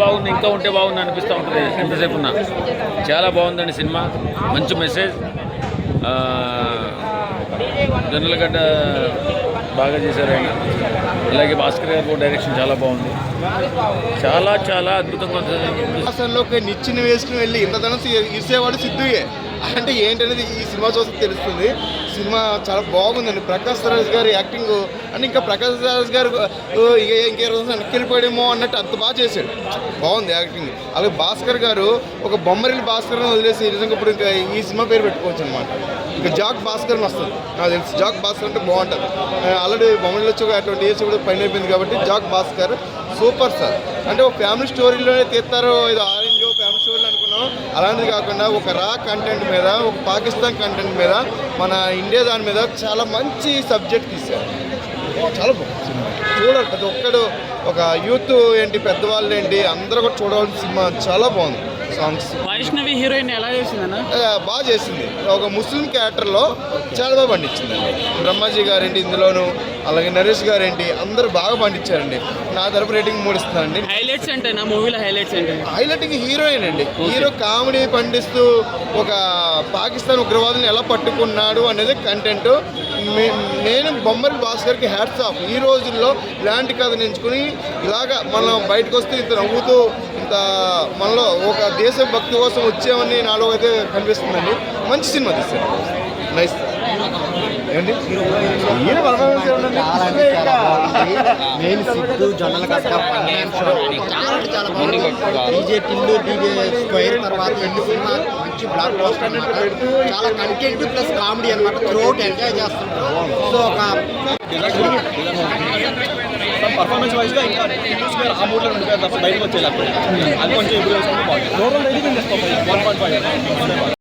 బాగుంది, ఇంకా ఉంటే బాగుంది అనిపిస్తూ ఉంటుంది ఎంతసేపు ఉన్నా. చాలా బాగుందండి సినిమా, మంచి మెసేజ్. జొన్నలగడ్డ బాగా చేశారు ఆయన, అలాగే భాస్కర్ గారు డైరెక్షన్ చాలా బాగుంది. చాలా చాలా అద్భుతంగా ఉంటుంది. అసలు నిచ్చిన వేసుకుని వెళ్ళి ఇంతదనం ఇసేవాడు సిద్ధుయే అంటే ఏంటనేది ఈ సినిమా చూస్తే తెలుస్తుంది. సినిమా చాలా బాగుందండి. ప్రకాష్ రాజ్ గారి యాక్టింగ్ అంటే ఇంకా ప్రకాష్ రాజ్ గారు ఇంకే రోజు వెనక్కిపోయాడేమో అన్నట్టు అంత బాగా చేశాడు. బాగుంది యాక్టింగ్. అలాగే భాస్కర్ గారు ఒక బొమ్మరిల్లి భాస్కర్ వదిలేసి నిజంగా ఇప్పుడు ఇంకా ఈ సినిమా పేరు పెట్టుకోవచ్చు అనమాట. ఇంకా జాక్ భాస్కర్ అని వస్తుంది నాకు తెలిసి. జాక్ భాస్కర్ అంటే బాగుంటుంది. ఆల్రెడీ బొమ్మరిల్లి వచ్చి 20 years కూడా పైన అయిపోయింది కాబట్టి జాక్ భాస్కర్ సూపర్ సార్. అంటే ఒక ఫ్యామిలీ స్టోరీలోనే తీస్తారు, ఇది ఆరెంజ్ ఫ్యామిలీ స్టోరీలు అనుకున్నాం. అలాంటిది కాకుండా ఒక రా కంటెంట్ మీద, ఒక పాకిస్తాన్ కంటెంట్ మీద, మన ఇండియా దాని మీద చాలా మంచి సబ్జెక్ట్ తీశారు. చాలా బాగుంది సినిమా. చూడాలి ప్రతి ఒక్కడు, ఒక యూత్ ఏంటి, పెద్దవాళ్ళు ఏంటి, అందరూ కూడా చూడవలసిన సినిమా. చాలా బాగుంది. సాంగ్స్ వైష్ణవి హీరోయిన్ ఎలా చేసిందన్న? బాగా చేసింది. ఒక ముస్లిం క్యారెక్టర్లో చాలా బాగా పండించిందండి. బ్రహ్మాజీ గారేంటి ఇందులోను, అలాగే నరేష్ గారేంటి, అందరూ బాగా పండించారండి. నా తరపు రేటింగ్ 3 ఇస్తానండి. హైలైట్స్ అంటే నా మూవీలో హైలైట్స్ ఏంటి? హైలైటింగ్ హీరోయిన్ అండి. హీరో కామెడీ పండిస్తూ ఒక పాకిస్తాన్ ఉగ్రవాదులను ఎలా పట్టుకున్నాడు అనేది కంటెంట్. నేను బొమ్మరిల్లి భాస్కర్కి హ్యాట్స్ ఆఫ్. ఈ రోజుల్లో ఇలాంటి కథను ఎంచుకుని ఇలాగా మనం బయటకు వస్తే ఇంత నవ్వుతూ, ఇంత మనలో ఒక దేశభక్తి కోసం వచ్చామని నాలో అయితే కనిపిస్తుందండి. మంచి సినిమా తీశారు. నైస్. ఏంటి main Siddhu Jonnalagadda DJ Tillu, DJ square తర్వాత ఎండు సినిమా మంచి బ్లాక్ బస్టర్ అన్నమాట. చాలా కంటెంట్ ప్లస్ కామెడీ అనమాట. త్రూఅవుట్ ఎంజాయ్ చేస్తుంటాం. సో ఒక పర్ఫార్మెన్స్ వైజ్గా ఇంకా ఆ మూడ్లో ఉండిపోయారు తప్ప బయటకు వచ్చేది. అది కొంచెం ఇప్పుడు 1.5